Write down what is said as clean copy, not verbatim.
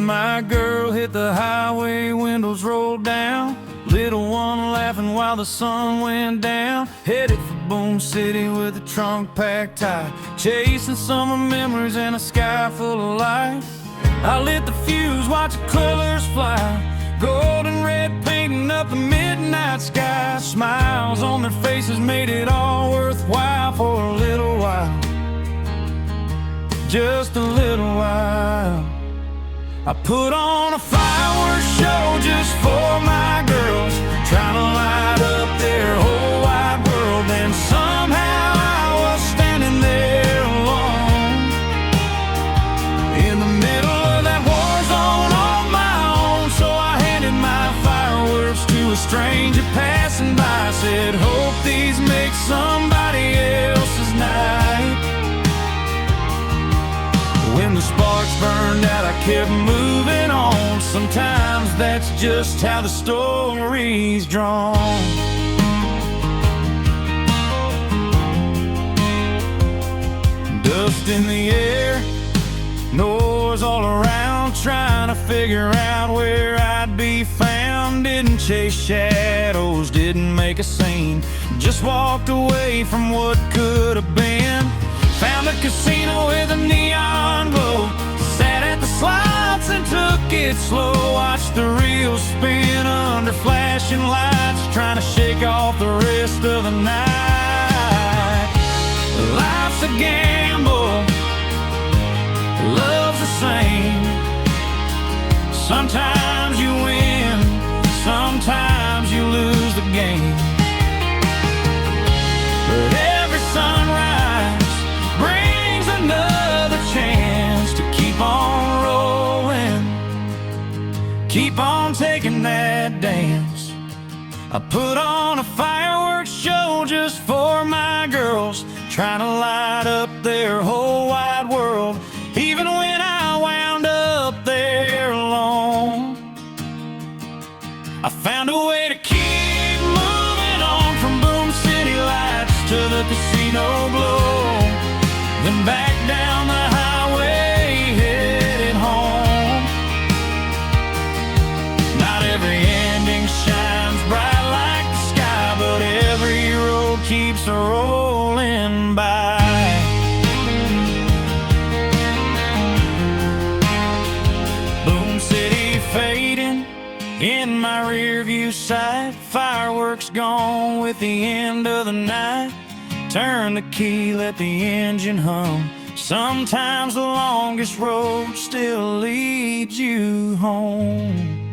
my girl hit the highway, windows rolled down. Little one laughing while the sun went down. Headed for Boom City with a trunk packed tight, chasing summer memories in a sky full of light. I lit the fuse, watching colors fly, gold and red painting up the midnight sky. Smiles on their faces made it all worthwhile for a little while, just a little while. I put on a fireworks show just for my girls, trying to light up their whole wide world. Then somehow I was standing there alone, in the middle of that war zone on my own. So I handed my fireworks to a stranger passing by, said, hope these make somebody else's night. When the sparks burned out, I kept moving on. Sometimes that's just how the story's drawn. Dust in the air, noise all around, trying to figure out where I'd be found. Didn't chase shadows, didn't make a scene, just walked away from what could have been. Found a casino with a neon glow, sat at the slots and took it slow. Watched the reels spin under flashing lights, trying to shake off the rest of the night. Life's a gamble, love's the same. Sometimes you win, sometimes you lose the game. But every sunrise brings another chance to keep on rolling, keep on taking that dance. I put on a fireworks show just for my girls, trying to light up their whole wide world, even when I wound up there alone. I found a way to keep moving on, from Boom City lights to the casino glow, then back down the highway, headed home. Not every ending shines bright like the sky, but every road keeps rolling by. Boom City fading in my rearview sight, fireworks gone with the end of the night. Turn the key, let the engine hum. Sometimes the longest road still leads you home.